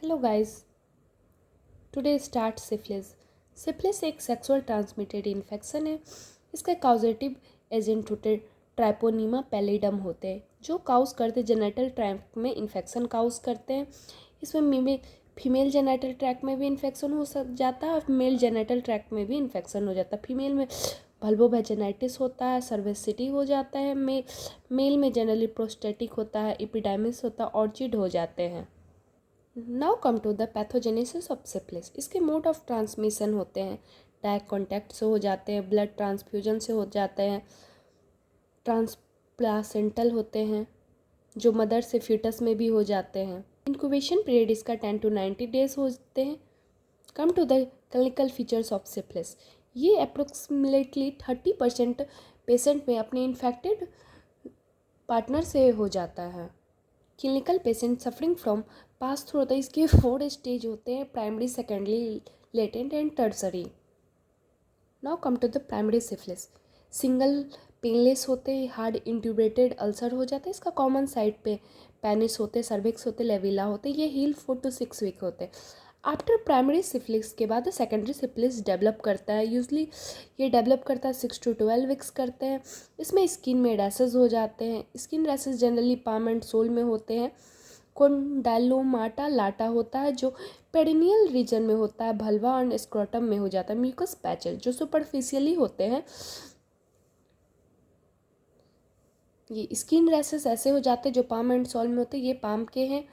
Hello guys, today start syphilis. Syphilis एक sexual transmitted infection है। इसके कॉजेटिव एजेंट होते ट्राइपोनीमा पैलिडम होते हैं जो काउज करते जेनेटल ट्रैक्ट में इन्फेक्शन काउज करते हैं। इसमें फीमेल जेनेटल ट्रैक्ट में भी इन्फेक्शन हो जाता है और मेल जेनेटल ट्रैक्ट में भी इन्फेक्शन हो जाता है। फीमेल में वल्वोवेजाइटिस होता है, सर्विसिटी हो जाता है। मेल में जनरली प्रोस्टेटिक होता है, एपिडेमिस होता है, ऑर्चिड हो जाते हैं। Now come to the pathogenesis of syphilis. इसके मोड ऑफ ट्रांसमिशन होते हैं डायरेक्ट कॉन्टैक्ट से हो जाते हैं, ब्लड ट्रांसफ्यूजन से हो जाते हैं, ट्रांसप्लासेंटल होते हैं जो मदर से फीटस में भी हो जाते हैं। इंक्यूबेशन पीरियड इसका 10 to 90 डेज होते हैं। Come to the clinical features of syphilis. ये अप्रोक्सीमेटली 30% पेशेंट में अपने इन्फेक्टेड पार्टनर से हो जाता है। Clinical patient suffering from pass through होता है। इसके 4 स्टेज होते हैं: primary, secondary, latent and tertiary. Now come to the primary syphilis. Single painless होते हैं, हार्ड इंट्यूबेटेड अल्सर हो जाता है। इसका कॉमन साइड पे पेनिस होते, सर्विक्स होते, लेविला होते। ये हील 4 to 6 वीक होते हैं। आफ्टर प्राइमरी सिफिलिस के बाद सेकेंडरी सिफिलिस डेवलप करता है। यूजली ये डेवलप करता है 6 to 12 वीक्स करते हैं। इसमें स्किन में रैसेस हो जाते हैं। Skin rashes generally palm and sole में होते हैं। कोंडाइलोमाटा लाटा होता है जो पेरिनियल रीजन में होता है। भल्वा और स्क्रोटम में हो जाता है। म्यूकस पैचेस जो सुपरफिशियली होते हैं। ये स्किन रैसेस ऐसे हो जाते हैं जो पाम एंड सोल में होते हैं। ये पाम के हैं।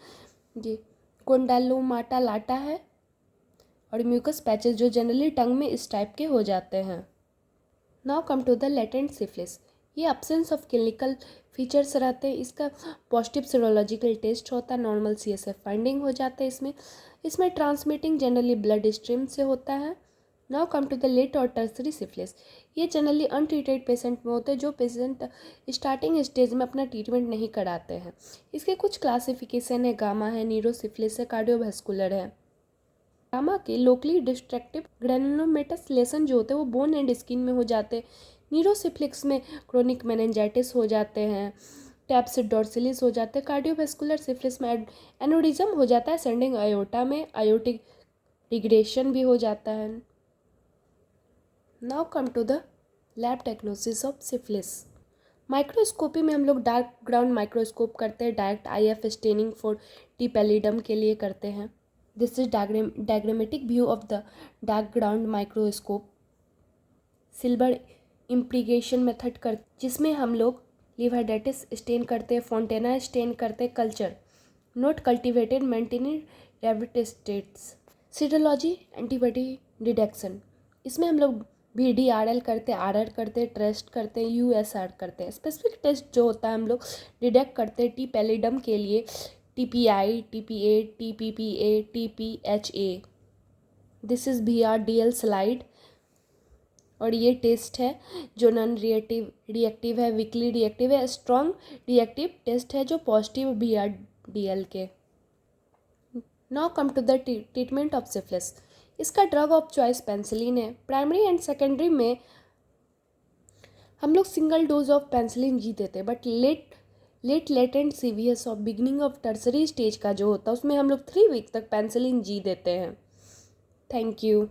ये कोंडाइलोमाटा लाटा है। और म्यूकस पैचेस जो जनरली टंग में इस टाइप के हो जाते हैं। Now come to the latent syphilis. ये अब्सेंस ऑफ क्लिनिकल फीचर्स रहते हैं। इसका पॉजिटिव सीरोलॉजिकल टेस्ट होता है, नॉर्मल CSF फाइंडिंग हो जाता है। इसमें ट्रांसमिटिंग जनरली ब्लड स्ट्रीम से होता है। Now come to the late और टर्सरी सिफिलिस। ये जनरली अनट्रीटेड पेशेंट में होते हैं जो पेशेंट स्टार्टिंग स्टेज में अपना ट्रीटमेंट नहीं कराते हैं। इसके कुछ क्लासिफिकेशन है: गामा है, नीरोसिफिलिस है, कार्डियोवास्कुलर है। गामा के लोकली डिस्ट्रक्टिव ग्रेनुलोमेटस लेसन जो होते हैं वो बोन एंड स्किन में हो जाते हैं। नीरोसिफ्लिक्स में क्रोनिक मेनिंजाइटिस हो जाते हैं, टैप्स डॉर्सिलिस हो जाते हैं। कार्डियोवास्कुलर सिफिलिस में एनोडिज्म हो जाता है सेंडिंग आयोटा में, आयोटिक रिग्रेशन भी हो जाता है। Now come to the lab diagnosis of syphilis. Microscopy में हम लोग डार्क ग्राउंड माइक्रोस्कोप करते हैं। Direct IF staining for T pallidum के लिए करते हैं। This is diagrammatic view of the dark ground microscope. Silver impregnation method कर जिसमें हम लोग लिवाइडाइटिस स्टेन करते हैं, फोंटेना स्टेन करते हैं। Culture note cultivated maintaining rebate states. Serology antibody detection. इसमें हम लोग VDRL करते हैं, RR करते हैं, ट्रेस्ट करते हैं, USR करते हैं। स्पेसिफिक टेस्ट जो होता है हम लोग डिटेक्ट करते हैं टी पैलिडम के लिए: TPI, TPA, TPPA, TPHA। This is VRDL slide. और ये टेस्ट है जो नॉन रिएक्टिव है, वीकली रिएक्टिव है, स्ट्रॉन्ग रिएक्टिव टेस्ट है जो पॉजिटिव VRDL के। Now come to the treatment of syphilis. इसका ड्रग ऑफ चॉइस पेंसिलिन है। प्राइमरी एंड सेकेंडरी में हम लोग single dose of penicillin G देते हैं, बट लेटेंट सीवियस और बिगनिंग ऑफ टर्सरी स्टेज का जो होता है उसमें हम लोग 3 वीक तक पेंसिलिन जी देते हैं। Thank you.